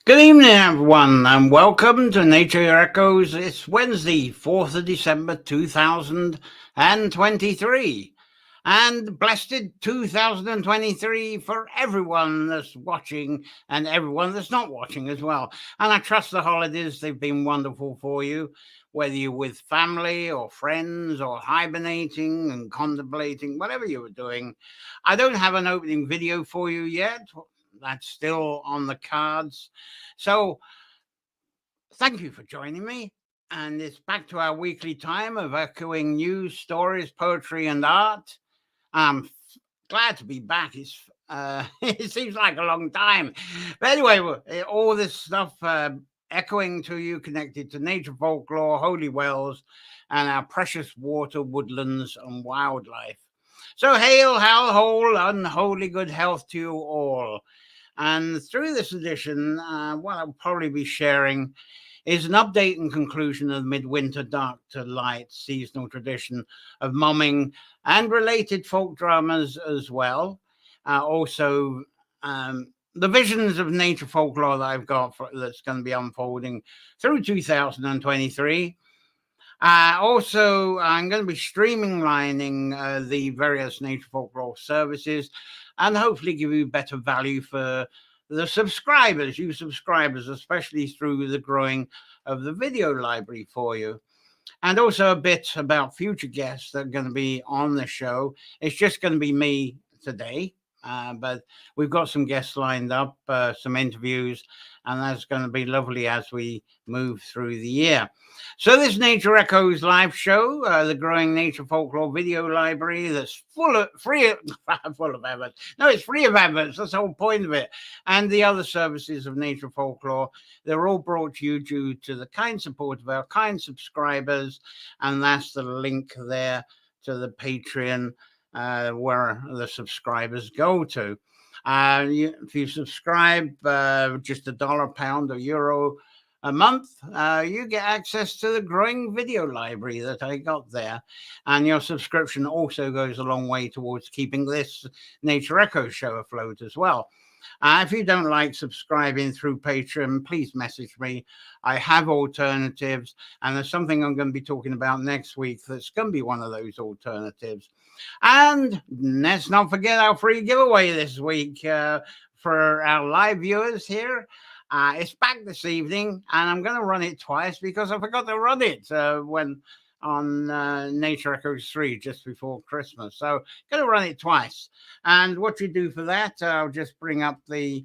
Good evening, everyone, and welcome to Nature Echoes. It's Wednesday, 4th of December, 2023. And blessed 2023 for everyone that's watching and everyone that's not watching as well. And I trust the holidays, they've been wonderful for you, whether you're with family or friends or hibernating and contemplating, whatever you were doing. I don't have an opening video for you yet. That's still on the cards. So thank you for joining me. And it's back to our weekly time of echoing news, stories, poetry, and art. I'm glad to be back. It seems like a long time. But anyway, all this stuff echoing to you, connected to nature folklore, holy wells, and our precious water, woodlands, and wildlife. So hail, how whole, unholy good health to you all. And through this edition, what I'll probably be sharing is an update and conclusion of the midwinter dark to light seasonal tradition of mumming and related folk dramas as well. Also, the visions of nature folklore that I've got that's going to be unfolding through 2023. Also, I'm going to be streamlining the various nature folklore services and hopefully give you better value for the subscribers, you subscribers, especially through the growing of the video library for you. And also a bit about future guests that are going to be on the show. It's just going to be me today, but we've got some guests lined up, some interviews, and that's going to be lovely as we move through the year. So this Nature Echoes live show, the growing nature folklore video library that's full of adverts. No, it's free of adverts. That's the whole point of it. And the other services of nature folklore, they're all brought to you due to the kind support of our kind subscribers. And that's the link there to the Patreon where the subscribers go to. If you subscribe just $1, pound, or euro a month, you get access to the growing video library that I got there. And your subscription also goes a long way towards keeping this Nature Echo show afloat as well. If you don't like subscribing through Patreon, please message me. I have alternatives, and there's something I'm going to be talking about next week that's going to be one of those alternatives. And let's not forget our free giveaway this week for our live viewers here. It's back this evening, and I'm going to run it twice because I forgot to run it when on Nature Echoes 3 just before Christmas. So going to run it twice. And what you do for that, I'll just bring up the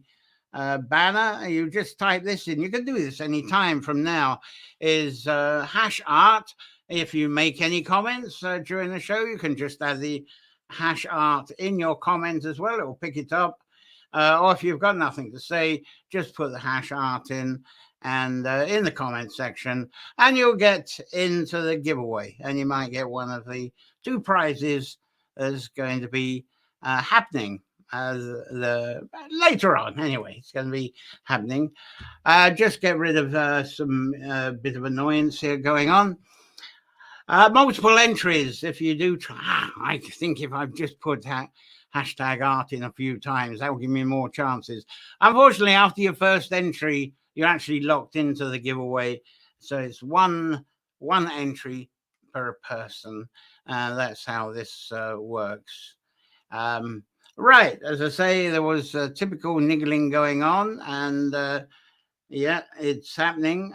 banner. You just type this in. You can do this anytime from now. Is hash art. If you make any comments during the show, you can just add the hash art in your comment as well. It will pick it up. Or if you've got nothing to say, just put the hash art in and in the comment section, and you'll get into the giveaway. And you might get one of the two prizes that's going to be happening later on. Anyway, it's going to be happening. Just get rid of some bit of annoyance here going on. Multiple entries. If you do try, I think if I've just put hashtag art in a few times, that will give me more chances. Unfortunately, after your first entry, you're actually locked into the giveaway. So it's one entry per person. That's how this works. Right. As I say, there was typical niggling going on, and yeah, it's happening.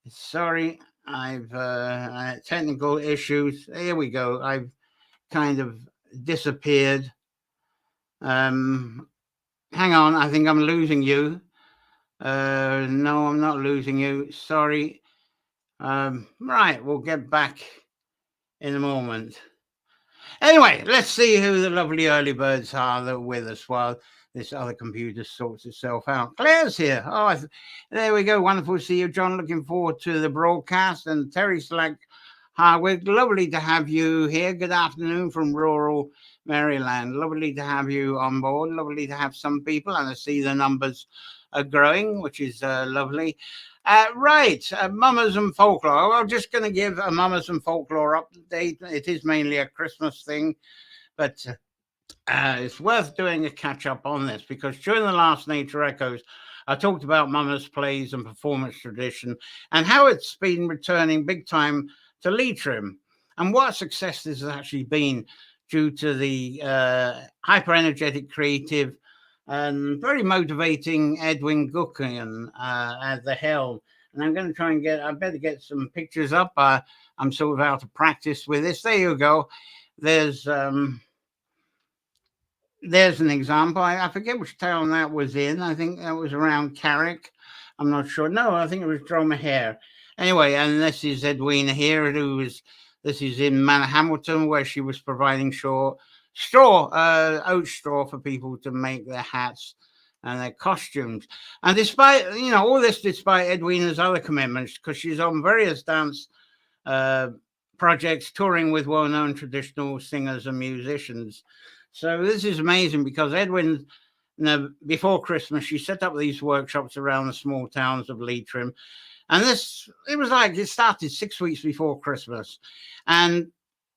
Sorry. I've technical issues. Here we go. I've kind of disappeared. Hang on, I think I'm losing you. No, I'm not losing you. Sorry. Right, we'll get back in a moment. Anyway, let's see who the lovely early birds are that are with us while this other computer sorts itself out. Claire's here. Oh, there we go. Wonderful to see you, John. Looking forward to the broadcast. And Terry Slack Hardwick, lovely to have you here. Good afternoon from rural Maryland. Lovely to have you on board. Lovely to have some people. And I see the numbers are growing, which is lovely. Right, Mummers and Folklore. I'm just going to give a Mummers and Folklore update. It is mainly a Christmas thing, but it's worth doing a catch-up on this because during the last Nature Echoes, I talked about Mama's plays and performance tradition and how it's been returning big time to Leitrim, and what success this has actually been due to the hyper energetic, creative, and very motivating Edwin Guckian at the helm. And I'm going to try and I better get some pictures up. I'm sort of out of practice with this. There you go. There's an example. I forget which town that was in. I think that was around Carrick. I'm not sure. No, I think it was Dromahair. Anyway, and this is Edwina here, this is in Manor Hamilton, where she was providing oat straw for people to make their hats and their costumes. And despite, all this, despite Edwina's other commitments, because she's on various dance projects, touring with well-known traditional singers and musicians. So this is amazing, because Edwin, before Christmas, she set up these workshops around the small towns of Leitrim. And it started 6 weeks before Christmas. And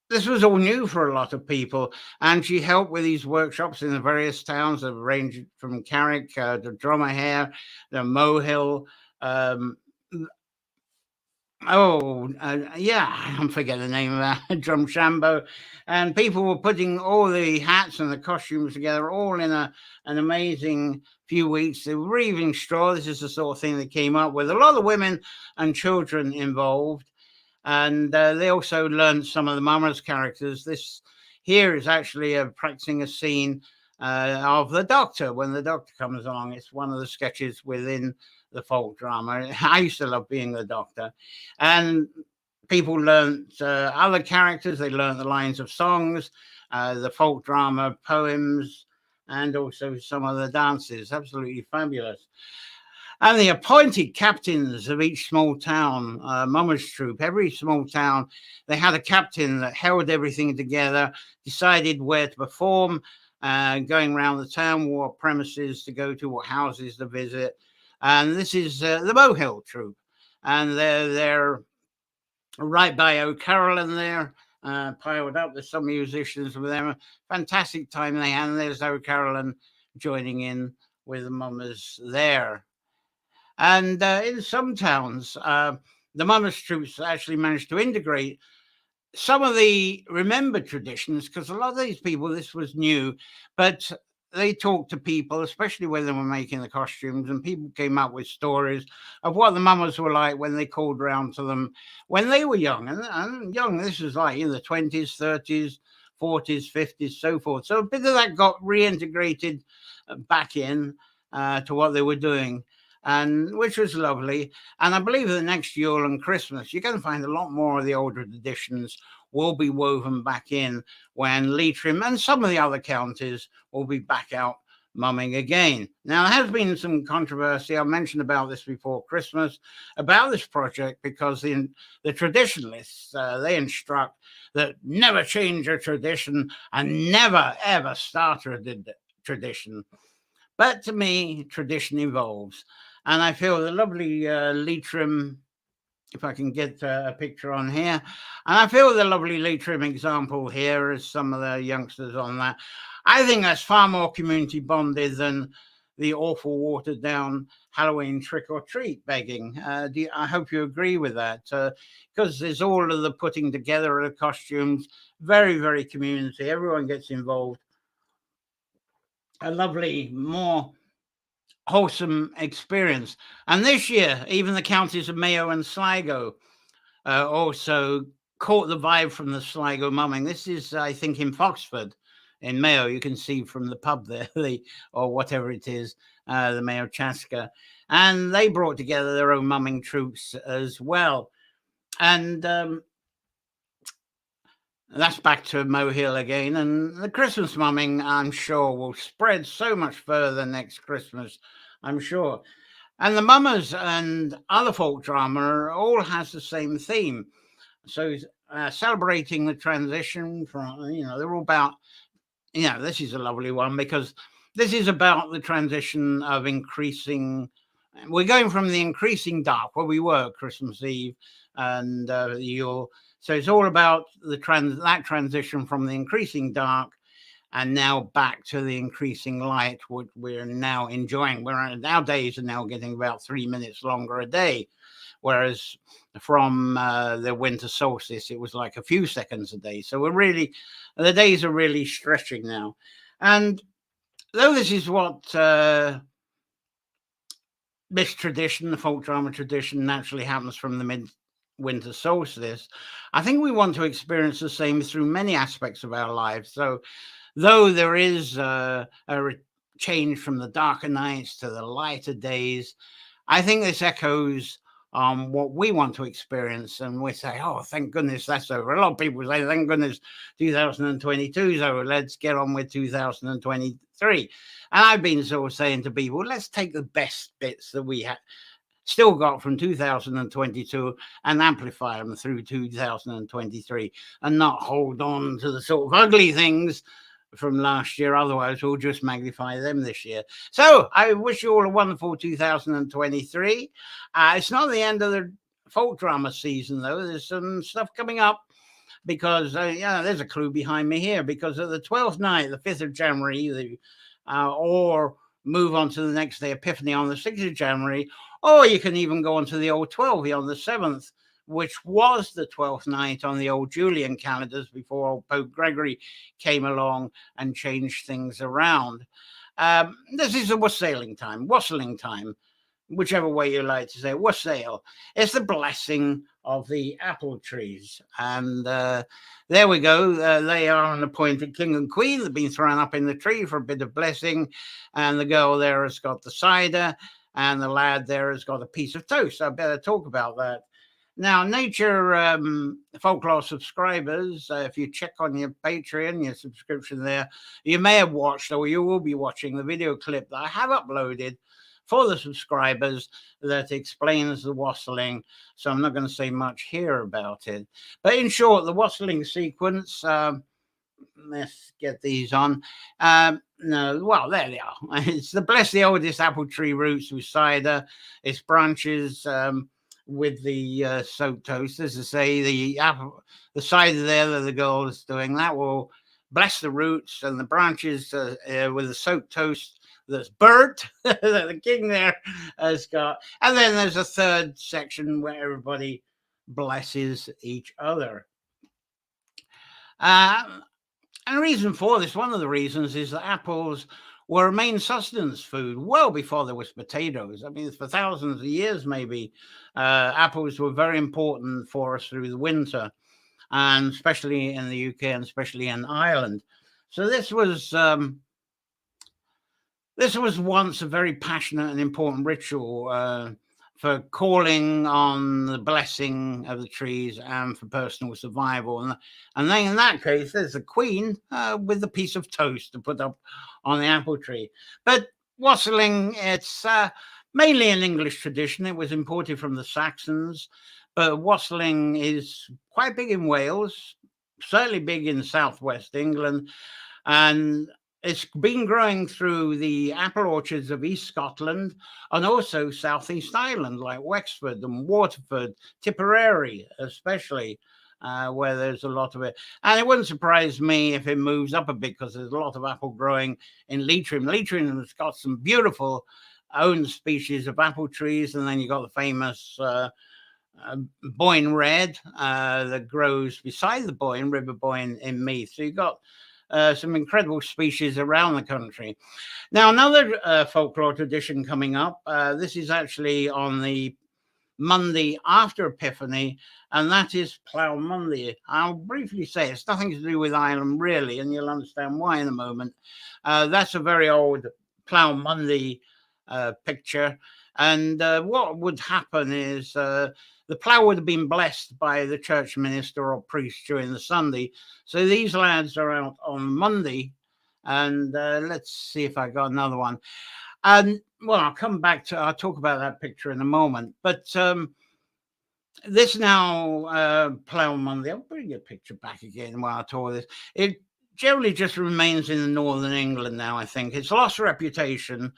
this was all new for a lot of people. And she helped with these workshops in the various towns that ranged from Carrick to Dromahair, to Mohill, I'm forgetting the name of that, Drumshambo. And people were putting all the hats and the costumes together all in an amazing few weeks. They were weaving straw. This is the sort of thing they came up with. A lot of women and children involved. And they also learned some of the Mama's characters. This here is actually practicing a scene of the Doctor, when the Doctor comes along. It's one of the sketches within the folk drama. I used to love being the Doctor. And people learned other characters. They learned the lines of songs, the folk drama poems, and also some of the dances. Absolutely fabulous. And the appointed captains of each small town, Mama's troop, every small town, they had a captain that held everything together, decided where to perform, going around the town, what premises to go to, what houses to visit. And this is the Mohill troop. And they're right by O'Carolan there, piled up. There's some musicians with them. Fantastic time they had. And there's O'Carolan joining in with the Mamas there. And in some towns, the Mama's troops actually managed to integrate some of the remembered traditions, because a lot of these people, this was new, but they talked to people, especially when they were making the costumes, and people came up with stories of what the Mamas were like when they called round to them when they were young. And young, this was like in the 20s, 30s, 40s, 50s, so forth. So a bit of that got reintegrated back in to what they were doing, and which was lovely. And I believe that next Yule and Christmas, you're going to find a lot more of the older traditions will be woven back in, when Leitrim and some of the other counties will be back out mumming again. Now, there has been some controversy. I mentioned about this before Christmas, about this project, because the traditionalists, they instruct that never change a tradition and never, ever start a tradition. But to me, tradition evolves. And I feel the lovely Leitrim, if I can get a picture on here, and I feel the lovely Leitrim example here is some of the youngsters on that. I think that's far more community bonded than the awful watered down Halloween trick or treat begging. I hope you agree with that, because there's all of the putting together of the costumes, very, very community. Everyone gets involved. A lovely, more wholesome experience. And this year, even the counties of Mayo and Sligo also caught the vibe from the Sligo mumming. This is, I think, in Foxford, in Mayo. You can see from the pub there, or whatever it is, the Mayo Chaska. And they brought together their own mumming troops as well. And that's back to Mohill again. And the Christmas mumming, I'm sure, will spread so much further next Christmas, I'm sure. And the Mamas and other folk drama all has the same theme. So celebrating the transition from, they're all about, this is a lovely one, because this is about the transition of increasing. We're going from the increasing dark, where we were Christmas Eve and Yule. So it's all about that transition from the increasing dark and now back to the increasing light, which we're now enjoying. Our days are now getting about 3 minutes longer a day, whereas from the winter solstice, it was like a few seconds a day. So the days are really stretching now. And though this is what this tradition, the folk drama tradition, naturally happens from the winter solstice, I think we want to experience the same through many aspects of our lives. So though there is a change from the darker nights to the lighter days, I think this echoes what we want to experience, and we say, oh, thank goodness that's over. A lot of people say, thank goodness 2022 is over, let's get on with 2023. And I've been sort of saying to people, let's take the best bits that we still got from 2022 and amplify them through 2023, and not hold on to the sort of ugly things from last year. Otherwise, we'll just magnify them this year. So I wish you all a wonderful 2023. It's not the end of the folk drama season, though. There's some stuff coming up, because there's a clue behind me here, because at the 12th night, the 5th of January, or move on to the next day, Epiphany, on the 6th of January, or you can even go on to the old 12 on the 7th, which was the 12th night on the old Julian calendars before old Pope Gregory came along and changed things around. This is a wassailing time, whichever way you like to say it. Wassail. It's the blessing of the apple trees. And there we go. They are an appointed king and queen. They've been thrown up in the tree for a bit of blessing. And the girl there has got the cider, and the lad there has got a piece of toast. I better talk about that. Now, Nature Folklore subscribers, if you check on your Patreon, your subscription there, you may have watched, or you will be watching, the video clip that I have uploaded for the subscribers that explains the wassailing. So I'm not going to say much here about it. But in short, the wassailing sequence, let's get these on. No, well, there they are. It's the bless the oldest apple tree roots with cider, its branches, with the soaked toast. As I say, the cider there that the girl is doing, that will bless the roots, and the branches with the soaked toast that's burnt that the king there has got. And then there's a third section where everybody blesses each other. And the reason for this, one of the reasons, is that apples were a main sustenance food well before there was potatoes. I mean, for thousands of years, maybe, apples were very important for us through the winter, and especially in the UK and especially in Ireland. So this was once a very passionate and important ritual for calling on the blessing of the trees and for personal survival. And then in that case, there's a queen with a piece of toast to put up on the apple tree. But wassailing, it's mainly an English tradition. It was imported from the Saxons, but wassailing is quite big in Wales, certainly big in southwest England, and it's been growing through the apple orchards of East Scotland and also Southeast Ireland, like Wexford and Waterford, Tipperary especially, where there's a lot of it. And it wouldn't surprise me if it moves up a bit, because there's a lot of apple growing in Leitrim. Leitrim has got some beautiful own species of apple trees, and then you've got the famous Boyne Red that grows beside the Boyne, River Boyne in Meath. So you've got some incredible species around the country. Now, another folklore tradition coming up, this is actually on the Monday after Epiphany, and that is Plough Monday. I'll briefly say it's nothing to do with Ireland, really, and you'll understand why in a moment. That's a very old Plough Monday picture. And what would happen is the plough would have been blessed by the church minister or priest during the Sunday. So these lads are out on Monday. And let's see if I got another one. And well, I'll talk about that picture in a moment. But this now, Plough Monday, I'll bring your picture back again while I talk this. It generally just remains in northern England now, I think. It's lost reputation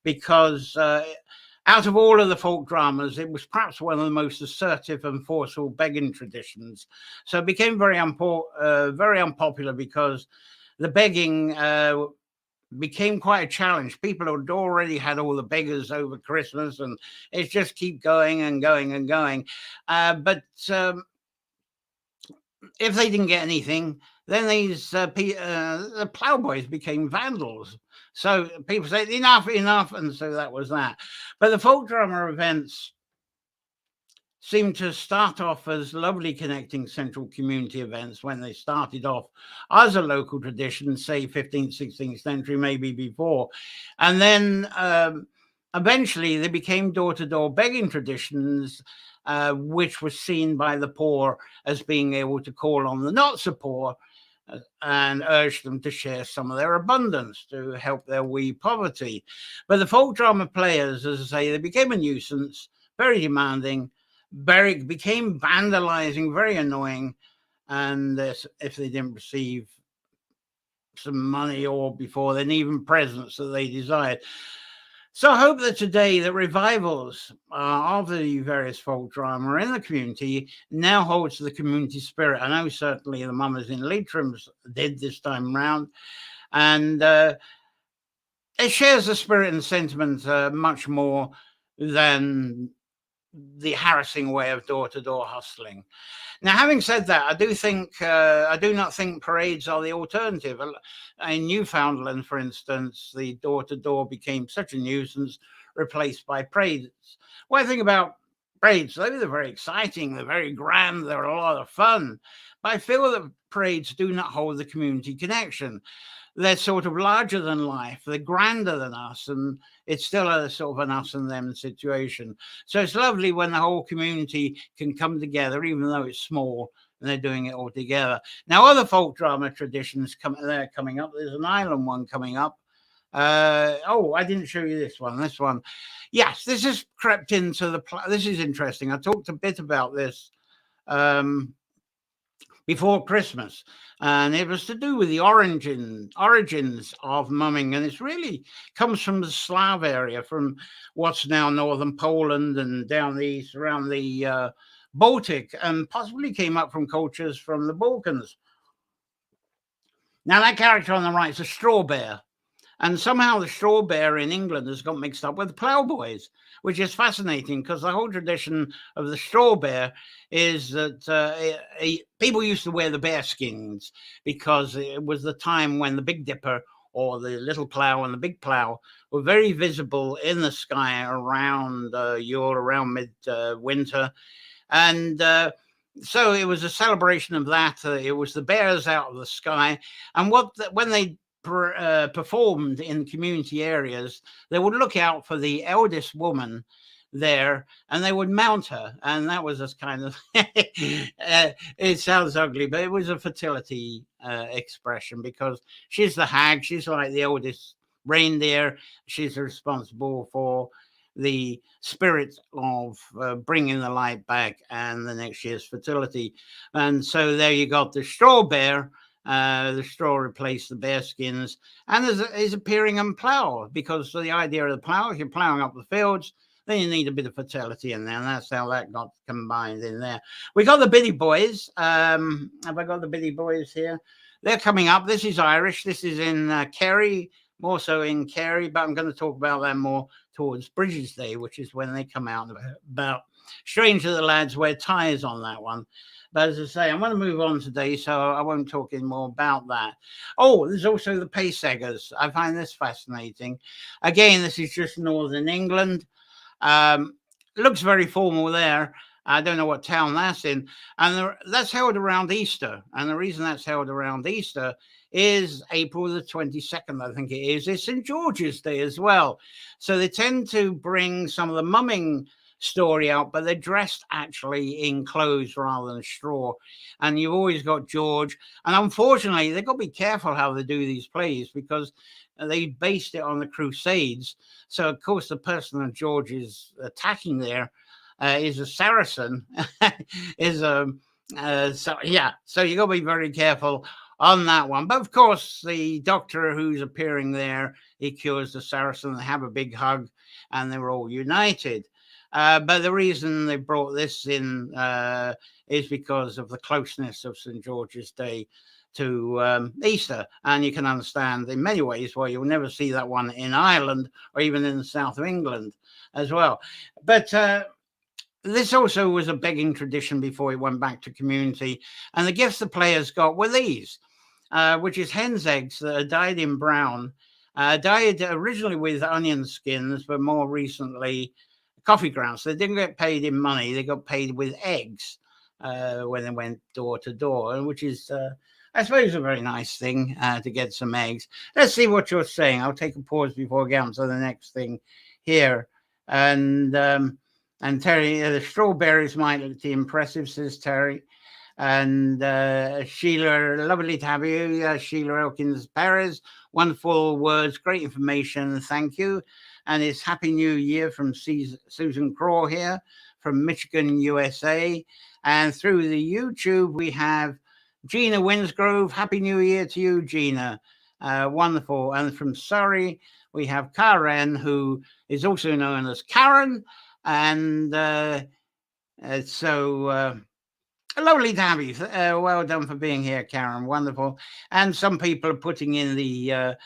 because out of all of the folk dramas, it was perhaps one of the most assertive and forceful begging traditions. So it became very unpopular because the begging became quite a challenge. People had already had all the beggars over Christmas, and it's just keep going and going and going. But if they didn't get anything, then these the ploughboys became vandals. So people said, enough, enough. And so that was that. But the folk drama events seemed to start off as lovely connecting central community events when they started off as a local tradition, say 15th, 16th century, maybe before. And then eventually they became door-to-door begging traditions, which was seen by the poor as being able to call on the not so poor and urge them to share some of their abundance to help their wee poverty. But the folk drama players, as I say, they became a nuisance, very demanding, became vandalizing, very annoying, and if they didn't receive some money or before then even presents that they desired. So I hope that today the revivals of the various folk drama in the community now holds the community spirit. I know certainly the Mummers in Leitrim did this time round, and it shares the spirit and sentiment much more than the harassing way of door-to-door hustling. Now, having said that, I do not think parades are the alternative. In Newfoundland, for instance, the door-to-door became such a nuisance, replaced by parades. Well, I think about parades, they're very exciting, they're very grand, they're a lot of fun. But I feel that parades do not hold the community connection. They're sort of larger than life, they're grander than us, and it's still a sort of an us and them situation. So it's lovely when the whole community can come together, even though it's small, and they're doing it all together. Now, other folk drama traditions they're coming up. There's an island one coming up. I didn't show you this one. This one, yes, this has crept into the. This is interesting. I talked a bit about this before Christmas, and it was to do with the origins of mumming, and it really comes from the Slav area, from what's now northern Poland and down the east around the Baltic, and possibly came up from cultures from the Balkans. Now that character on the right is a straw bear. And somehow the straw bear in England has got mixed up with ploughboys, which is fascinating because the whole tradition of the straw bear is that people used to wear the bear skins because it was the time when the Big Dipper or the little plough and the big plough were very visible in the sky around Yule, around mid-winter. And so it was a celebration of that. It was the bears out of the sky. And when they performed in community areas, they would look out for the eldest woman there and they would mount her, and that was just kind of it sounds ugly, but it was a fertility expression because she's the hag, she's like the eldest reindeer, she's responsible for the spirit of bringing the light back and the next year's fertility. And so there you got the straw bear. The straw replaced the bear skins, and is appearing on plough, because the idea of the plough, if you're ploughing up the fields, then you need a bit of fertility in there, and that's how that got combined in there. We got the Biddy Boys. Have I got the Biddy Boys here? They're coming up. This is Irish. This is in Kerry, more so in Kerry, but I'm going to talk about that more towards Bridges Day, which is when they come out about. Strange that the lads wear ties on that one. But as I say, I'm going to move on today, so I won't talk any more about that. Oh, there's also the Payseggers. I find this fascinating. Again, this is just northern England. Looks very formal there. I don't know what town that's in. And that's held around Easter. And the reason that's held around Easter is April the 22nd, I think it is. It's St. George's Day as well. So they tend to bring some of the mumming story out, but they're dressed actually in clothes rather than straw. And you've always got George. And unfortunately, they've got to be careful how they do these plays because they based it on the Crusades. So, of course, the person that George is attacking there is a Saracen. So you got to be very careful on that one. But of course, the doctor who's appearing there, he cures the Saracen. They have a big hug, and they're all united. But the reason they brought this in is because of the closeness of St. George's Day to Easter, and you can understand in many ways why you'll never see that one in Ireland or even in the south of England as well. But this also was a begging tradition before it went back to community, and the gifts the players got were these, which is hen's eggs that are dyed in brown, dyed originally with onion skins, but more recently coffee grounds. So they didn't get paid in money; they got paid with eggs when they went door to door, which is, I suppose, a very nice thing to get some eggs. Let's see what you're saying. I'll take a pause before I get on to the next thing here, and. Terry, the strawberries might be impressive, says Terry. And Sheila, lovely to have you, Sheila Elkins Perez. Wonderful words, great information. Thank you. And it's Happy New Year from Susan Craw here from Michigan, USA. And through the YouTube, we have Gina Winsgrove. Happy New Year to you, Gina. Wonderful. And from Surrey, we have Karen, who is also known as Karen. And so lovely to have you. Well done for being here, Karen. Wonderful. And some people are putting in the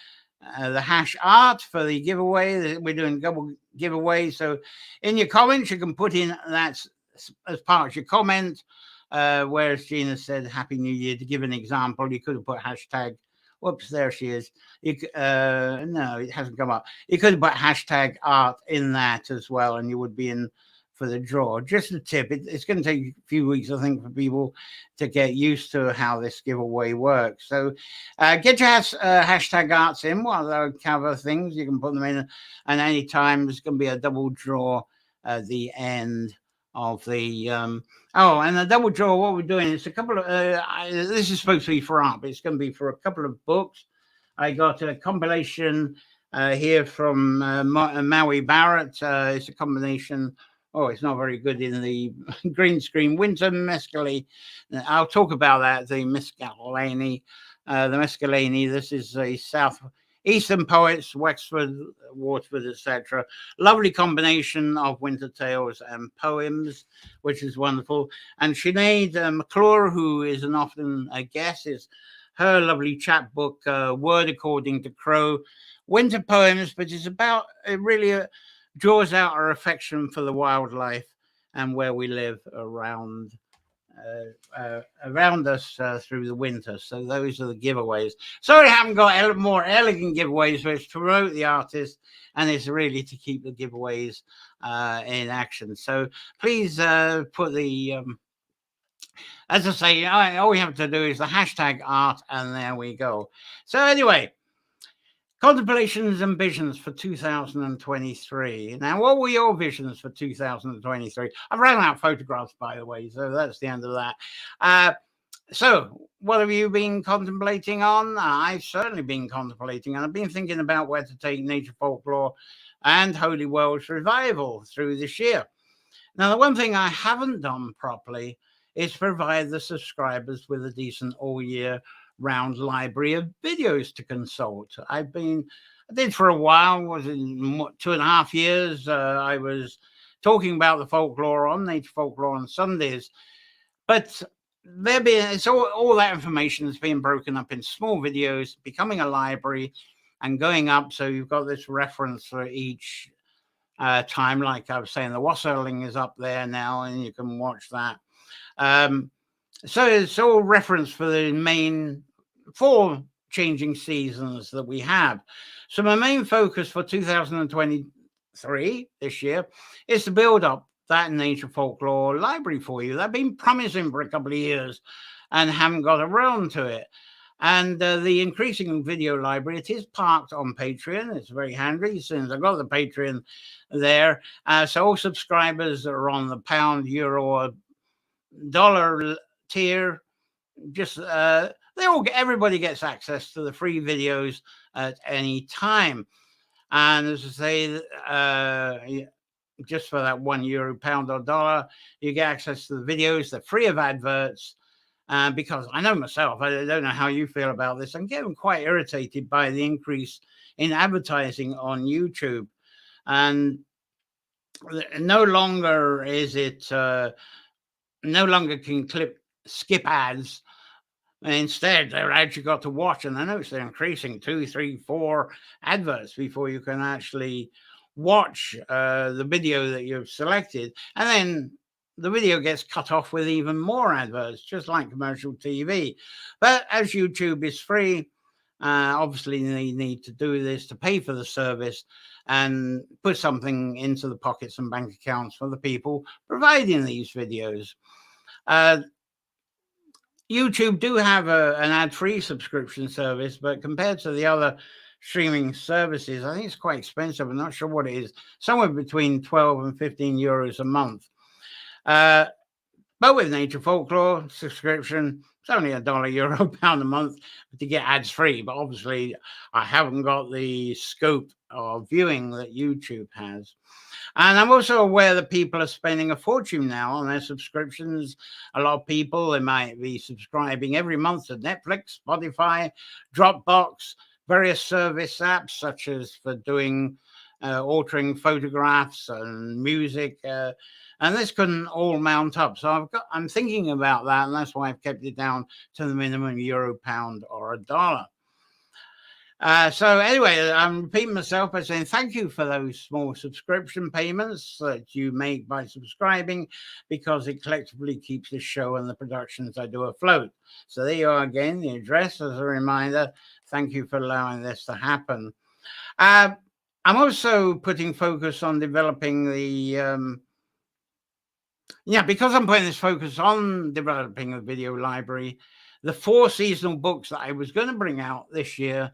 hash art for the giveaway. We're doing double giveaway. So in your comments, you can put in that as part of your comment. Whereas Gina said Happy New Year. To give an example, you could have put hashtag. Whoops, there she is. No, it hasn't come up. You could put hashtag art in that as well, and you would be in for the draw. Just a tip. It's going to take a few weeks, I think, for people to get used to how this giveaway works. So get your hashtag arts in while they cover things. You can put them in, and any time there's going to be a double draw at the end of the and the double draw, what we're doing is a couple of this is supposed to be for art, but it's going to be for a couple of books. I got a compilation here from Maui Barrett. It's a combination. It's not very good in the green screen. Winter Mescalini. I'll talk about that. The Mescalini. This is a Southeastern poets, Wexford, Waterford, etc. Lovely combination of winter tales and poems, which is wonderful. And Sinead McClure, who is an often a guest, is her lovely chapbook, Word According to Crow, winter poems, but it's about, it really draws out our affection for the wildlife and where we live around us through the winter. So those are the giveaways. Sorry I haven't got more elegant giveaways, but it's to promote the artist, and it's really to keep the giveaways in action. So please put the as I say, all we have to do is the hashtag art, and there we go. So anyway, contemplations and visions for 2023. Now, what were your visions for 2023? I've ran out of photographs, by the way, so that's the end of that. So what have you been contemplating on? I've certainly been contemplating, and I've been thinking about where to take Nature Folklore and Holy World's Revival through this year. Now, the one thing I haven't done properly is provide the subscribers with a decent all-year round library of videos to consult. I did for a while, was in 2.5 years. I was talking about the folklore on Nature Folklore on Sundays, but it's all that information is being broken up in small videos, becoming a library and going up. So you've got this reference for each time. Like I was saying, the Wassailing is up there now, and you can watch that. So it's all reference for the main 4 changing seasons that we have. So my main focus for 2023 this year is to build up that Nature Folklore library for you. I've been promising for a couple of years and haven't got around to it. And the increasing video library, it is parked on Patreon. It's very handy since I got the Patreon there. So all subscribers that are on the pound, euro, or dollar tier, just everybody gets access to the free videos at any time. And as I say, just for that €1, pound, or dollar, you get access to the videos. They're free of adverts. Because I know myself, I don't know how you feel about this, I'm getting quite irritated by the increase in advertising on YouTube. And no longer is it, no longer can skip ads Instead, they're actually got to watch, and I notice they're increasing 2, 3, 4 adverts before you can actually watch the video that you've selected. And then the video gets cut off with even more adverts, just like commercial TV. But as YouTube is free, obviously they need to do this to pay for the service and put something into the pockets and bank accounts for the people providing these videos. YouTube do have an ad-free subscription service, but compared to the other streaming services, I think it's quite expensive. I'm not sure what it is, somewhere between 12 and 15 euros a month. But with Nature Folklore subscription, it's only $1, euro, pound a month to get ads free. But obviously, I haven't got the scope of viewing that YouTube has. And I'm also aware that people are spending a fortune now on their subscriptions. A lot of people, they might be subscribing every month to Netflix, Spotify, Dropbox, various service apps, such as for doing altering photographs and music. And this can all mount up. So I'm thinking about that, and that's why I've kept it down to the minimum euro, pound, or $1. So anyway, I'm repeating myself by saying thank you for those small subscription payments that you make by subscribing, because it collectively keeps the show and the productions I do afloat. So there you are again, the address as a reminder. Thank you for allowing this to happen. I'm also putting focus on developing the... because I'm putting this focus on developing a video library, the 4 seasonal books that I was going to bring out this year,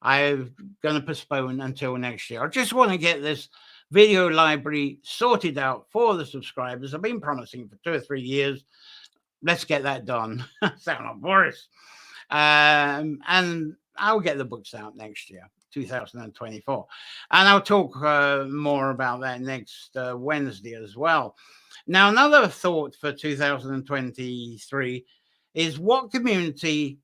I'm going to postpone until next year. I just want to get this video library sorted out for the subscribers. I've been promising for 2 or 3 years. Let's get that done. Sound like Boris. And I'll get the books out next year, 2024. And I'll talk more about that next Wednesday as well. Now, another thought for 2023 is what community...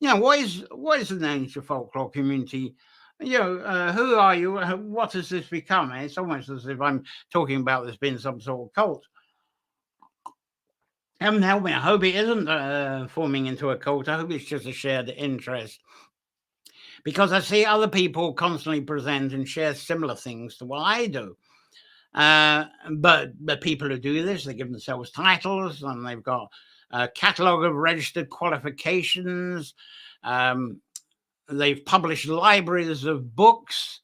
what is the Nature Folklore community? Who are you? What has this become? It's almost as if I'm talking about this being some sort of cult. Heaven help me, I hope it isn't forming into a cult. I hope it's just a shared interest. Because I see other people constantly present and share similar things to what I do. But the people who do this, they give themselves titles, and they've got a catalogue of registered qualifications. They've published libraries of books,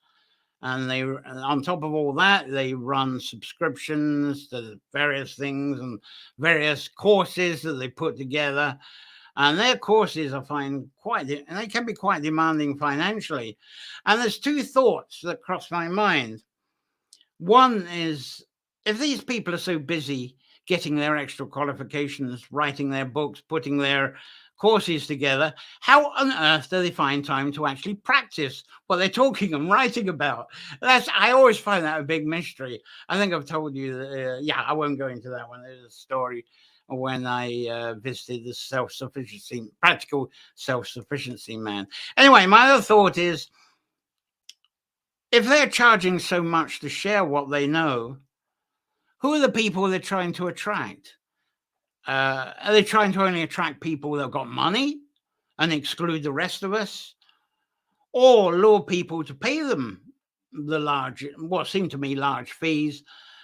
and on top of all that, they run subscriptions to various things and various courses that they put together. And their courses I find and they can be quite demanding financially. And there's 2 thoughts that cross my mind. One is, if these people are so busy getting their extra qualifications, writing their books, putting their courses together, how on earth do they find time to actually practice what they're talking and writing about? I always find that a big mystery. I think I've told you that, I won't go into that one. There's a story when I visited the practical self-sufficiency man. Anyway, my other thought is, if they're charging so much to share what they know, who are the people they're trying to attract? Are they trying to only attract people that have got money and exclude the rest of us? Or lure people to pay them what seem to me large fees?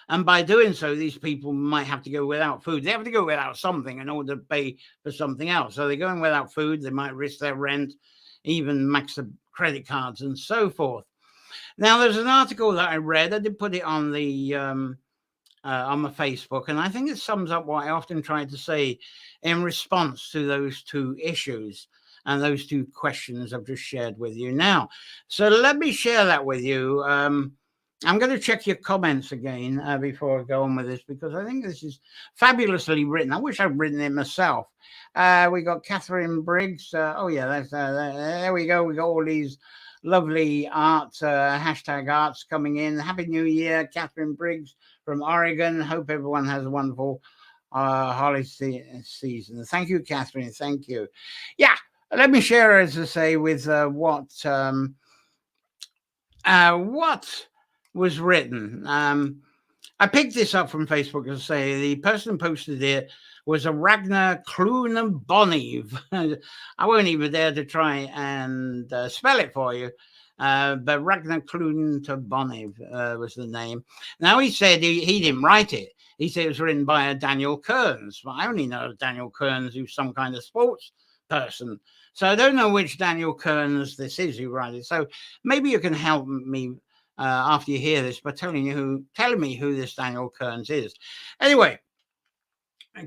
And by doing so, these people might have to go without food. They have to go without something in order to pay for something else. So they're going without food. They might risk their rent, even max the credit cards and so forth. Now, there's an article that I read. I did put it on my Facebook, and I think it sums up what I often try to say in response to those 2 issues and those 2 questions I've just shared with you now. So let me share that with you. I'm going to check your comments again before I go on with this, because I think this is fabulously written. I wish I'd written it myself. We got Catherine Briggs. That's there we go. We got all these lovely art, hashtag arts coming in. Happy New Year, Catherine Briggs from Oregon. Hope everyone has a wonderful holiday season. Thank you, Catherine. Thank you. Yeah, let me share, as I say, with what was written. I picked this up from Facebook and say the person who posted it was a Ragnar Clune Bonneve. I won't even dare to try and spell it for you. But Ragnar Clune to Bonneve was the name. Now, he said he didn't write it. He said it was written by a Daniel Kearns. But I only know Daniel Kearns, who's some kind of sports person. So I don't know which Daniel Kearns this is who wrote it. So maybe you can help me after you hear this by telling me who this Daniel Kearns is. Anyway,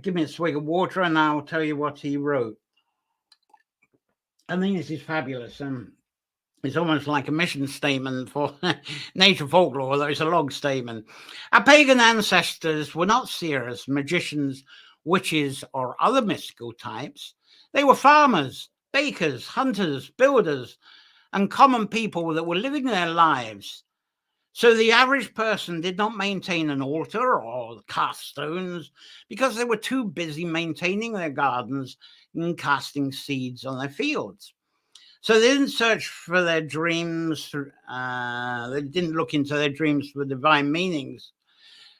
give me a swig of water and I'll tell you what he wrote. I think this is fabulous. It's almost like a mission statement for Nature Folklore, although it's a long statement. Our pagan ancestors were not seers, magicians, witches, or other mystical types. They were farmers, bakers, hunters, builders, and common people that were living their lives. So the average person did not maintain an altar or cast stones because they were too busy maintaining their gardens and casting seeds on their fields. So they didn't search for their dreams. They didn't look into their dreams for divine meanings.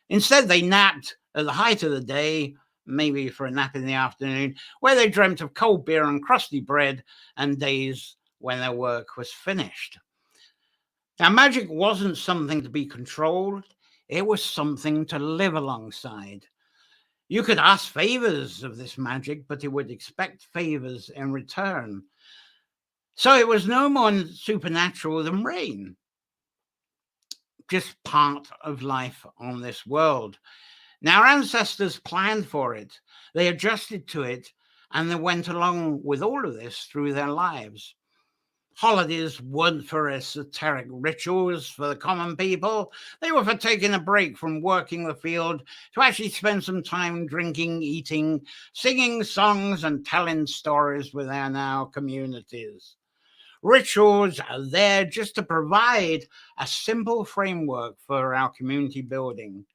Instead, they napped at the height of the day, maybe for a nap in the afternoon, where they dreamt of cold beer and crusty bread and days when their work was finished. Now, magic wasn't something to be controlled. It was something to live alongside. You could ask favors of this magic, but it would expect favors in return. So it was no more supernatural than rain, just part of life on this world. Now, our ancestors planned for it. They adjusted to it, and they went along with all of this through their lives. Holidays weren't for esoteric rituals for the common people. They were for taking a break from working the field to actually spend some time drinking, eating, singing songs, and telling stories within our communities. Rituals are there just to provide a simple framework for our community building.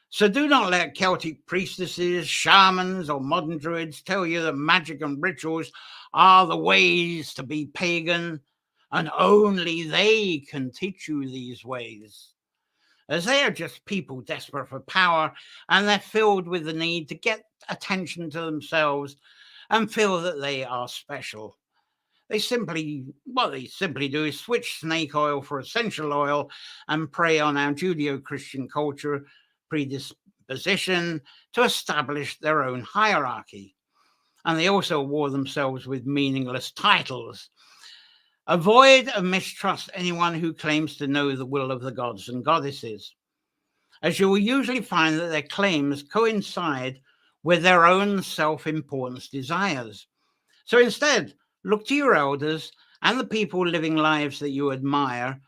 So do not let Celtic priestesses, shamans, or modern druids tell you that magic and rituals are the ways to be pagan, and only they can teach you these ways. As they are just people desperate for power, and they're filled with the need to get attention to themselves and feel that they are special. What they simply do is switch snake oil for essential oil and prey on our Judeo-Christian culture predisposition to establish their own hierarchy. And they also award themselves with meaningless titles. Avoid and mistrust anyone who claims to know the will of the gods and goddesses, as you will usually find that their claims coincide with their own self-importance desires. So instead, look to your elders and the people living lives that you admire.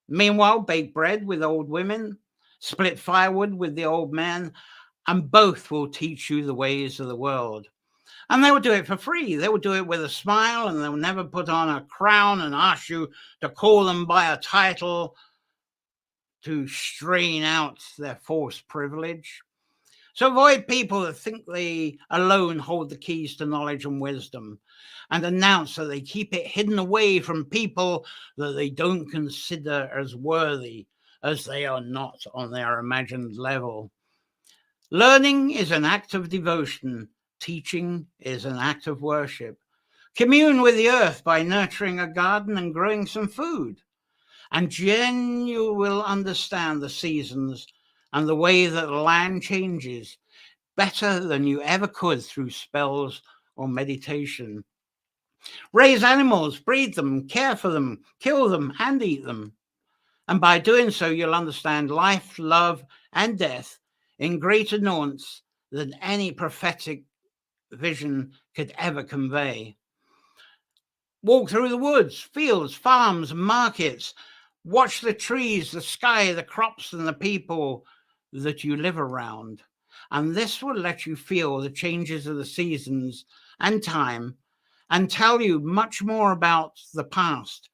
Meanwhile, bake bread with old women, split firewood with the old man, and both will teach you the ways of the world. And they will do it for free. They will do it with a smile, and they'll never put on a crown and ask you to call them by a title to strain out their false privilege. So avoid people that think they alone hold the keys to knowledge and wisdom, and announce that they keep it hidden away from people that they don't consider as worthy, as they are not on their imagined level. Learning is an act of devotion. Teaching is an act of worship. Commune with the earth by nurturing a garden and growing some food. And then you will understand the seasons and the way that the land changes better than you ever could through spells or meditation. Raise animals, breed them, care for them, kill them, and eat them. And by doing so, you'll understand life, love, and death in greater nuance than any prophetic vision could ever convey. Walk through the woods, fields, farms, markets. Watch the trees, the sky, the crops, and the people that you live around. And this will let you feel the changes of the seasons and time, and tell you much more about the past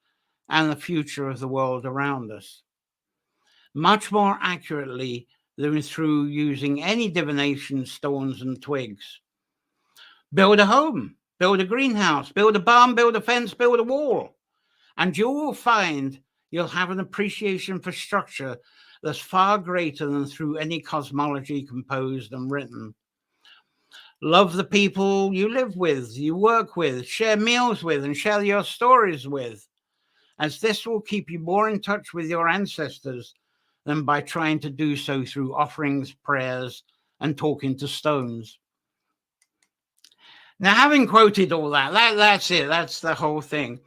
and the future of the world around us. Much more accurately than through using any divination stones and twigs. Build a home, build a greenhouse, build a barn, build a fence, build a wall, and you will find you'll have an appreciation for structure that's far greater than through any cosmology composed and written. Love the people you live with, you work with, share meals with, and share your stories with, as this will keep you more in touch with your ancestors than by trying to do so through offerings, prayers, and talking to stones. Now, having quoted all that's it. That's the whole thing.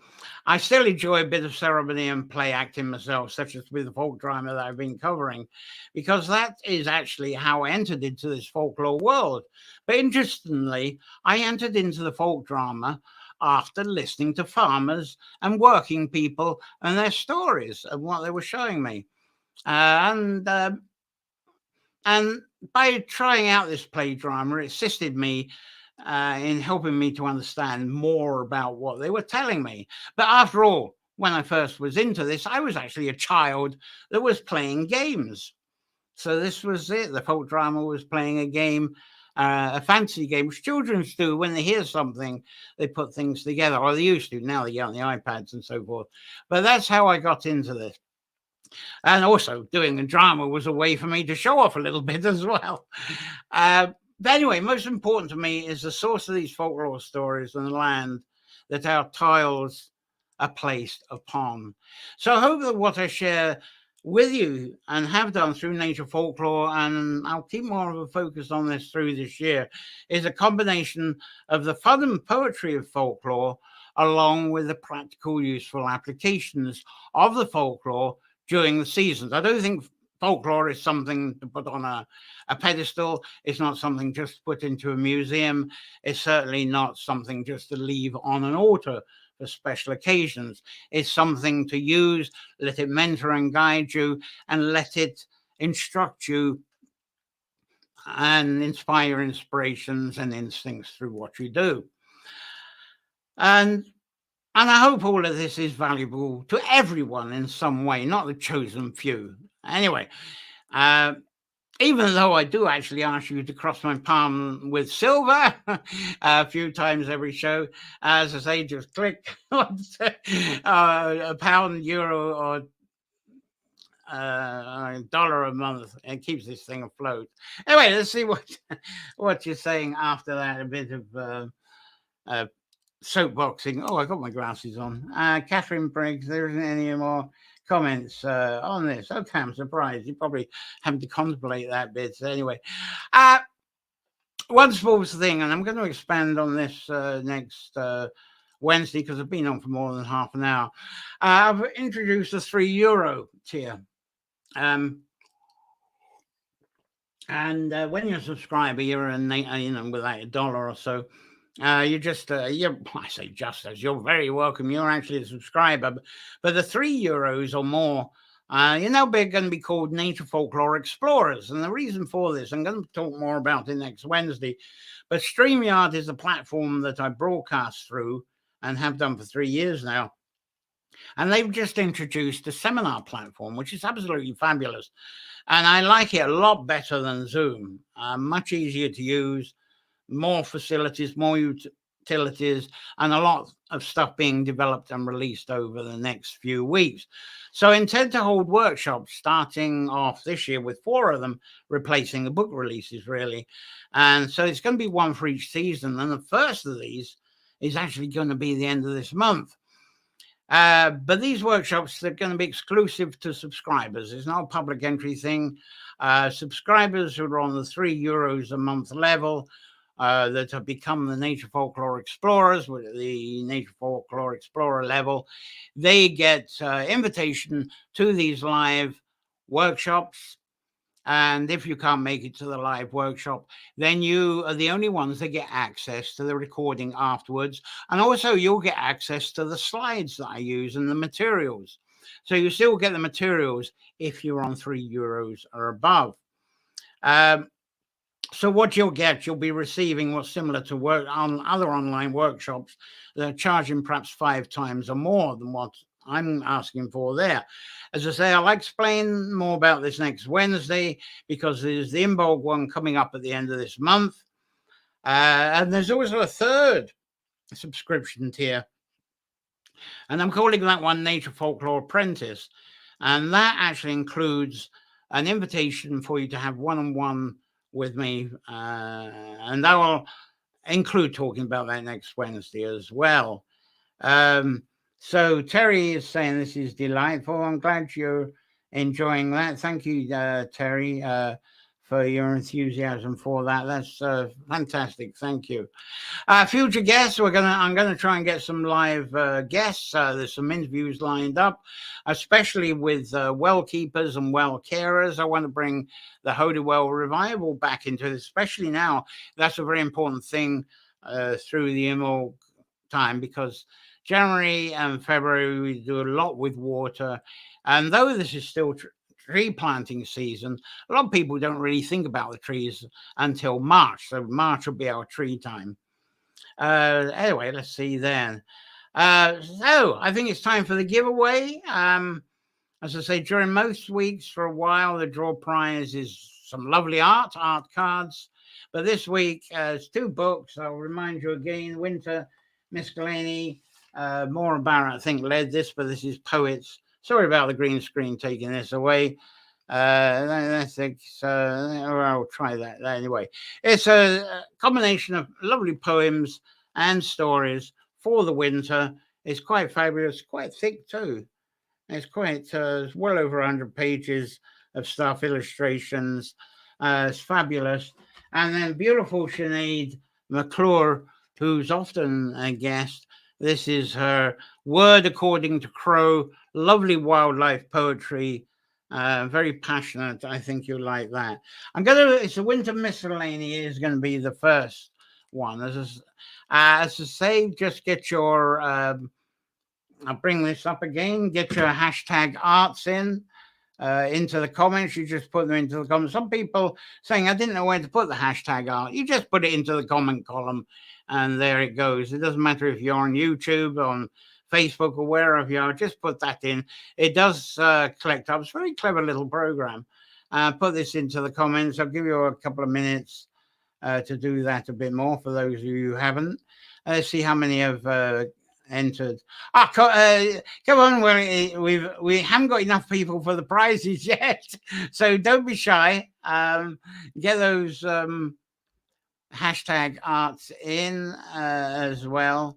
I still enjoy a bit of ceremony and play acting myself, such as with the folk drama that I've been covering, because that is actually how I entered into this folklore world. But interestingly, I entered into the folk drama after listening to farmers and working people and their stories and what they were showing me. And by trying out this play drama, it assisted me in helping me to understand more about what they were telling me. But after all, when I first was into this, I was actually a child that was playing games. So this was it. The folk drama was playing a game, a fantasy game, which children do when they hear something, they put things together, or they used to. Now they get on the iPads and so forth. But that's how I got into this. And also doing the drama was a way for me to show off a little bit as well. But anyway, most important to me is the source of these folklore stories and the land that our tiles are placed upon. So I hope that what I share with you and have done through Nature Folklore, and I'll keep more of a focus on this through this year, is a combination of the fun and poetry of folklore along with the practical, useful applications of the folklore during the seasons. I don't think folklore is something to put on a pedestal. It's not something just put into a museum. It's certainly not something just to leave on an altar for special occasions. It's something to use, let it mentor and guide you, and let it instruct you and inspire inspirations and instincts through what you do. And I hope all of this is valuable to everyone in some way, not the chosen few. Anyway, even though I do actually ask you to cross my palm with silver a few times every show, as I say, just click a pound, euro, or $1 a month, and keeps this thing afloat. Anyway, let's see what you're saying after that. A bit of soapboxing. Oh, I got my glasses on. Catherine Briggs, there isn't any more comments on this. Okay, I'm surprised. You probably having to contemplate that bit. So anyway, one small thing, and I'm going to expand on this next Wednesday because I've been on for more than half an hour. I've introduced a €3 tier. And when you're a subscriber, you're with like $1 or so. I say just as you're very welcome. You're actually a subscriber, but the €3 or more, they're going to be called Nature Folklore Explorers. And the reason for this, I'm going to talk more about it next Wednesday. But StreamYard is a platform that I broadcast through and have done for 3 years now. And they've just introduced a seminar platform, which is absolutely fabulous. And I like it a lot better than Zoom. Much easier to use, more facilities, more utilities, and a lot of stuff being developed and released over the next few weeks. So I intend to hold workshops starting off this year with 4 of them, replacing the book releases, really. And so it's going to be one for each season. And the first of these is actually going to be the end of this month. But these workshops, they're going to be exclusive to subscribers. It's not a public entry thing. Subscribers who are on the €3 a month level that have become the Nature Folklore Explorers, with the Nature Folklore Explorer level, they get invitation to these live workshops. And if you can't make it to the live workshop, then you are the only ones that get access to the recording afterwards. And also you'll get access to the slides that I use and the materials. So you still get the materials if you're on €3 or above. So what you'll be receiving what's similar to work on other online workshops that are charging perhaps 5 times or more than what I'm asking for there. As I say, I'll explain more about this next Wednesday because there's the Imbolg one coming up at the end of this month. And there's also a third subscription tier, And I'm calling that one Nature Folklore Apprentice. And that actually includes an invitation for you to have one-on-one with me. And I will include talking about that next Wednesday as well. So Terry is saying this is delightful. I'm glad you're enjoying that. Thank you, Terry, for your enthusiasm for that. That's fantastic. Thank you. Future guests, I'm gonna try and get some live guests. There's some interviews lined up, especially with well keepers and well carers. I want to bring the Holy Well revival back into it, especially now. That's a very important thing through the Immo time, because January and February we do a lot with water, and though this is still tree planting season, a lot of people don't really think about the trees until March. So March will be our tree time. Anyway, let's see then. So I think it's time for the giveaway. As I say, during most weeks for a while, the draw prize is some lovely art cards. But this week, it's 2 books. I'll remind you again, Winter Miscellany. Maura Barrett, I think, led this, but this is Poets. Sorry about the green screen taking this away. I think I'll try that anyway. It's a combination of lovely poems and stories for the winter. It's quite fabulous, quite thick too. It's quite it's well over 100 pages of stuff, illustrations. It's fabulous. And then beautiful Sinead McClure, who's often a guest. This is her Word According to Crow, lovely wildlife poetry. Very passionate. I think you'll like that. It's a Winter Miscellany is going to be the first one. As I say, just get your, I'll bring this up again, get your hashtag arts into the comments. You just put them into the comments. Some people saying, I didn't know where to put the hashtag art. You just put it into the comment column and there it goes. It doesn't matter if you're on YouTube, on Facebook or wherever you are, just put that in. It does collect up. It's a very clever little program. Put this into the comments. I'll give you a couple of minutes to do that a bit more for those of you who haven't. Let's see how many have entered. Come on, we haven't got enough people for the prizes yet, so don't be shy. Get those hashtag arts in as well,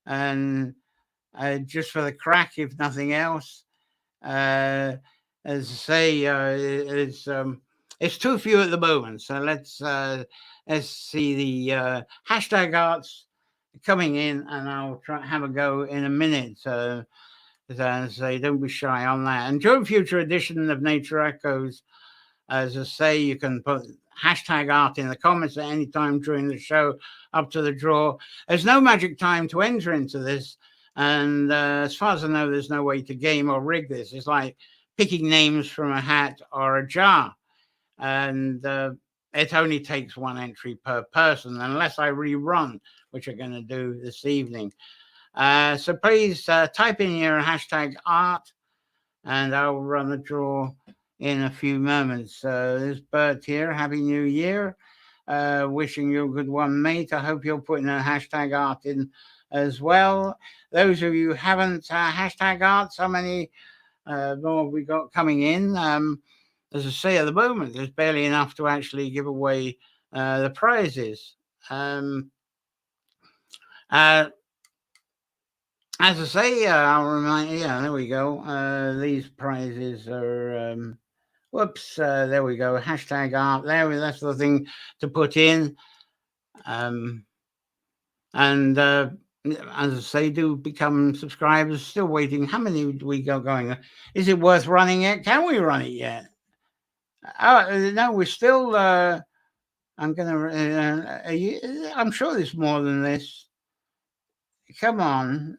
and just for the crack, if nothing else. As I say, it's too few at the moment, so let's see the hashtag arts coming in, and I'll try have a go in a minute. As I say, don't be shy on that. And during future edition of Nature Echoes, as I say, you can put hashtag art in the comments at any time during the show up to the draw. There's no magic time to enter into this. And as far as I know, there's no way to game or rig this. It's like picking names from a hat or a jar. And it only takes 1 entry per person, unless I rerun, which I'm going to do this evening. So please type in your hashtag art, and I'll run the draw in a few moments. There's Bert here. Happy New Year. Wishing you a good one, mate. I hope you're putting a hashtag art in as well. Those of you who haven't hashtag arts, how many more have we got coming in? As I say, at the moment, there's barely enough to actually give away the prizes. As I say, I'll remind you, there we go. These prizes are, whoops, there we go. Hashtag art there. That's the thing to put in. And as I say, do become subscribers. Still waiting. How many do we got going? Is it worth running it? Can we run it yet? No, we're still. I'm gonna. I'm sure there's more than this. Come on.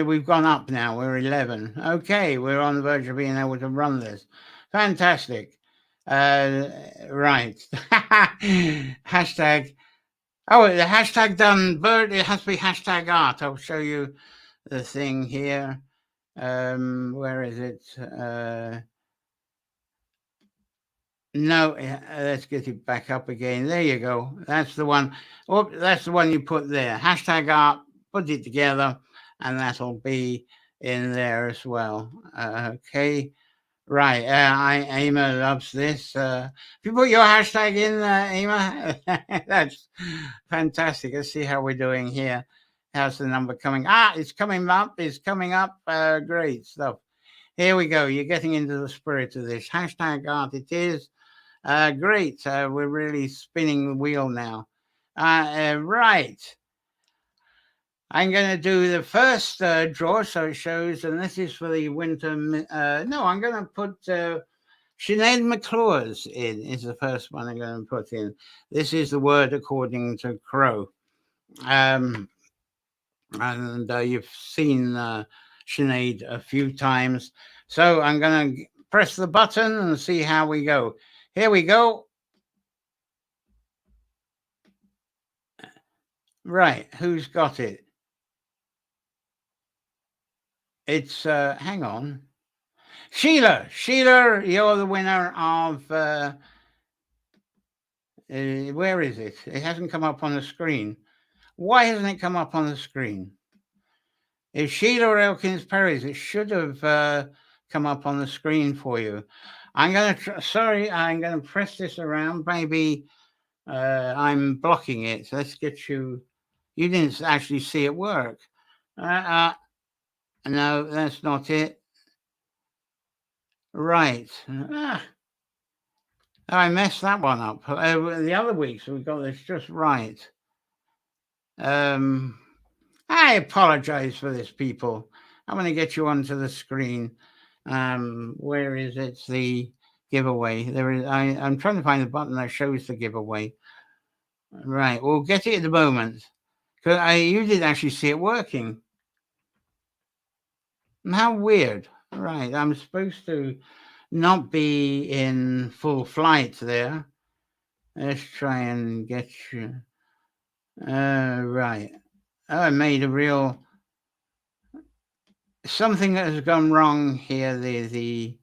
We've gone up now. We're 11. Okay, we're on the verge of being able to run this. Fantastic. Right. Hashtag. Oh, the hashtag done. Bird. It has to be hashtag art. I'll show you the thing here. Where is it? No, let's get it back up again. There you go. That's the one. Oh, that's the one you put there. Hashtag art, put it together, and that'll be in there as well. Okay. Right. Emma loves this. If you put your hashtag in, Emma, that's fantastic. Let's see how we're doing here. How's the number coming? Ah, it's coming up. It's coming up. Great stuff. Here we go. You're getting into the spirit of this. Hashtag art it is. Great. We're really spinning the wheel now. Right. I'm going to do the first draw, so it shows, and this is for the winter. No, I'm going to put Sinead McClure's in, is the first one I'm going to put in. This is the word according to Crow. And you've seen Sinead a few times. So I'm going to press the button and see how we go. Here we go. Right, who's got it? It's, hang on. Sheila, you're the winner of, where is it? It hasn't come up on the screen. Why hasn't it come up on the screen? It's Sheila Elkins Perry's. It should have come up on the screen for you. I'm going to, I'm going to press this around. Maybe I'm blocking it. So let's get you, you didn't actually see it work. No, that's not it. Right. I messed that one up. The other weeks we got this just right. I apologize for this, people. I'm going to get you onto the screen. Where is it? It's the giveaway. There is. I'm trying to find the button that shows the giveaway. Right. We'll get it at the moment because you didn't actually see it working. How weird. Right. I'm supposed to not be in full flight there. Let's try and get you. Right. Oh, I made a real something that has gone wrong here. The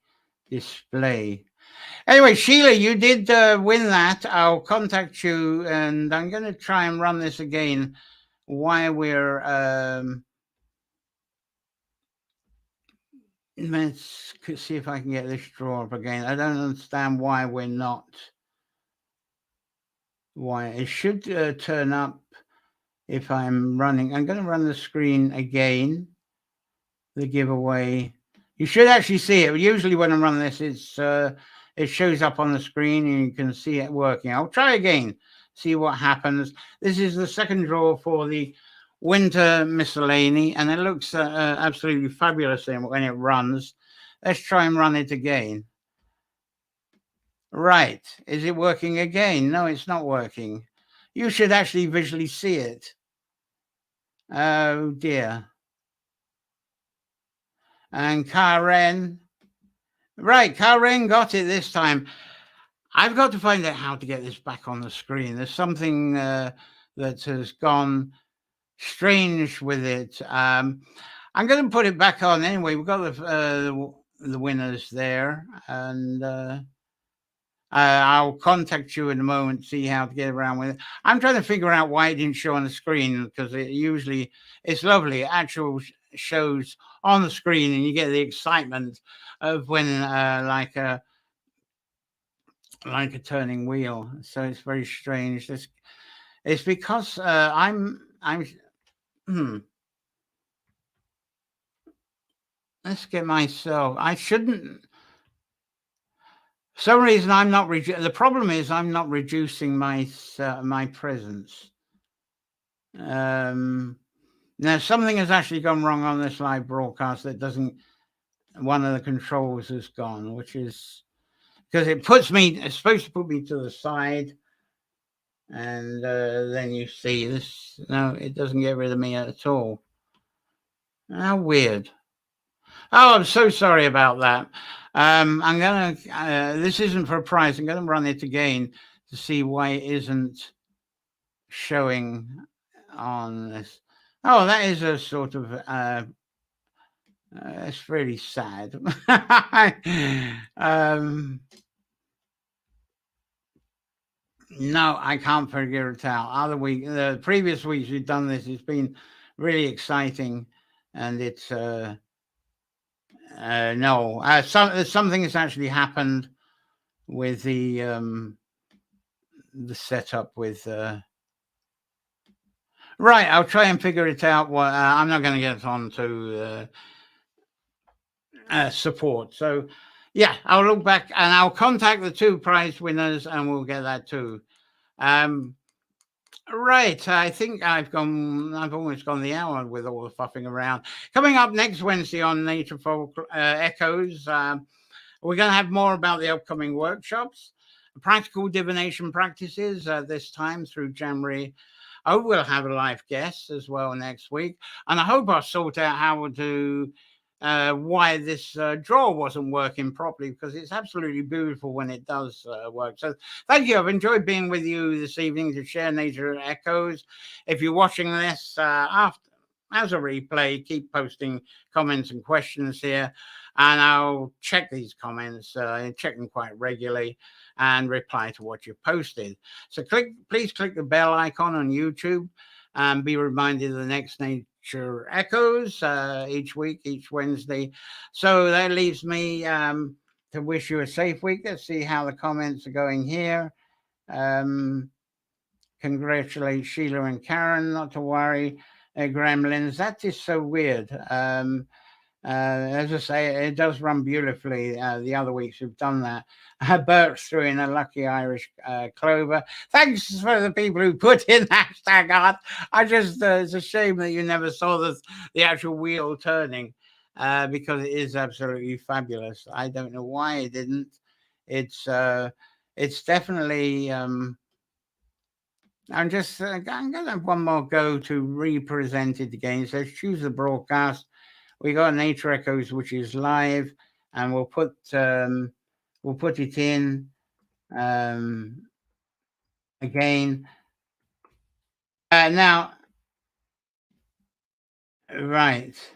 display. Anyway, Sheila, you did win that. I'll contact you, and I'm going to try and run this again while we're. Let's see if I can get this draw up again. I don't understand why we're not. Why it should turn up if I'm running. I'm going to run the screen again. The giveaway. You should actually see it. Usually when I run this, it shows up on the screen and you can see it working. I'll try again, see what happens. This is the second draw for the winter miscellany, and it looks absolutely fabulous when it runs. Let's try and run it again. Right. Is it working again? No, it's not working. You should actually visually see it. Oh dear. And Karen. Right, Karen got it this time. I've got to find out how to get this back on the screen. There's something that has gone strange with it. I'm going to put it back on anyway. We've got the winners there, and I'll contact you in a moment, see how to get around with it. I'm trying to figure out why it didn't show on the screen because it's lovely. It actually shows on the screen, and you get the excitement of when like a turning wheel. So it's very strange. It's because let's get myself. I shouldn't. For some reason I'm not. The problem is I'm not reducing my presence. Now something has actually gone wrong on this live broadcast. That doesn't. One of the controls has gone, which is because it puts me. It's supposed to put me to the side. And then you see this. No, it doesn't get rid of me at all. How weird. Oh, I'm so sorry about that. I'm going to, this isn't for a prize. I'm going to run it again to see why it isn't showing on this. Oh, that is a sort of, it's really sad. No, I can't figure it out. The previous weeks we've done this, it's been really exciting, and it's no, something has actually happened with the setup with. Right, I'll try and figure it out. I'm not going to get on to support. So, yeah, I'll look back and I'll contact the 2 prize winners, and we'll get that too. Right, I think I've almost gone the hour with all the fuffing around. Coming up next Wednesday on Nature Folklore Echoes, we're going to have more about the upcoming workshops, practical divination practices this time through January. Oh, we'll have a live guest as well next week. And I hope I'll sort out how to why this drawer wasn't working properly, because it's absolutely beautiful when it does work. So thank you. I've enjoyed being with you this evening to share Nature Echoes. If you're watching this after as a replay, keep posting comments and questions here, and I'll check these comments, check them quite regularly, and reply to what you've posted. So please click the bell icon on YouTube and be reminded of the next Nature Echoes each week, each Wednesday. So that leaves me to wish you a safe week. Let's see how the comments are going here. Congratulate Sheila and Karen, not to worry. Gremlins, that is so weird. As I say, it does run beautifully. The other weeks we've done that. Bert's threw in a lucky Irish clover. Thanks for the people who put in hashtag art. It's a shame that you never saw the actual wheel turning, because it is absolutely fabulous. I don't know why it didn't. It's definitely. I'm going to have one more go to represent it again. So choose the broadcast. We got Nature Echoes, which is live, and we'll put it in again. Now, right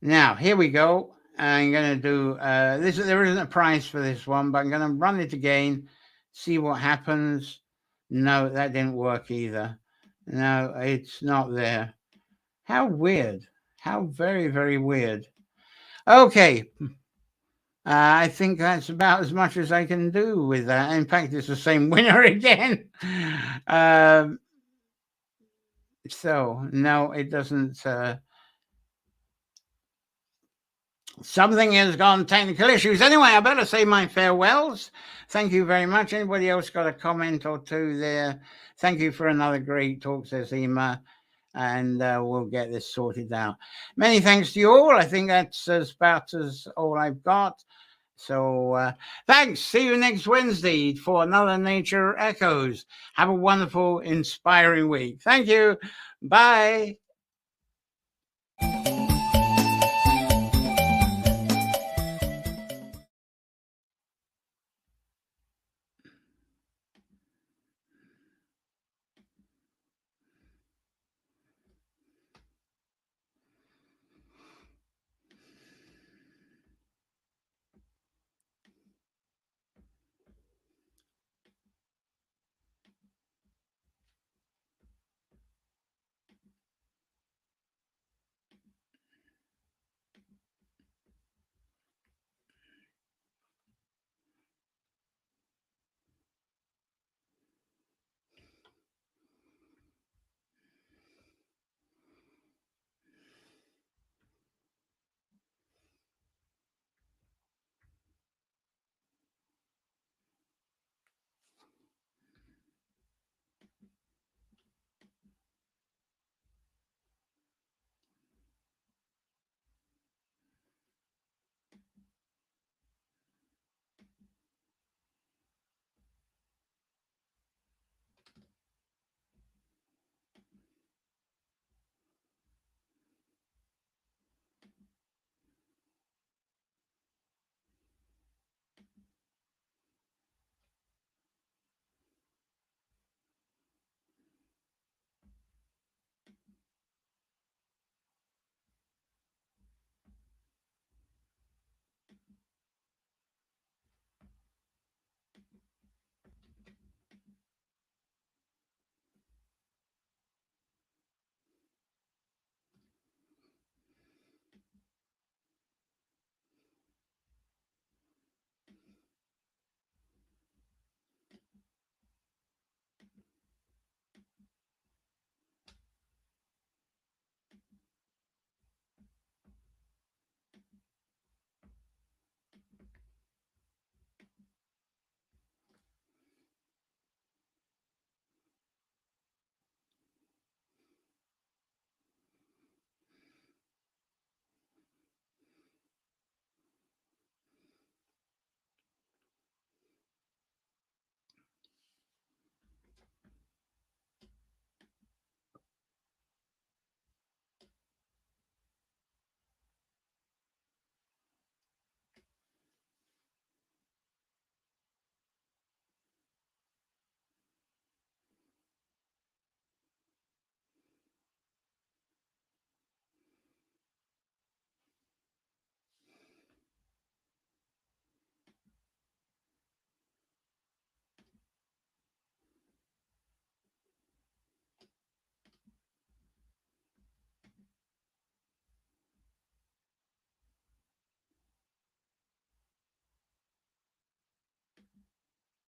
now, here we go. I'm going to do this. There isn't a prize for this one, but I'm going to run it again, see what happens. No, that didn't work either. No, it's not there. How weird. How very, very weird. Okay. I think that's about as much as I can do with that. In fact, it's the same winner again. So, no, it doesn't. Something has gone technical issues. Anyway, I better say my farewells. Thank you very much. Anybody else got a comment or two there? Thank you for another great talk, says Ema. And we'll get this sorted out. Many thanks to you all. I think that's about all I've got. So thanks. See you next Wednesday for another Nature Echoes. Have a wonderful, inspiring week. Thank you. Bye.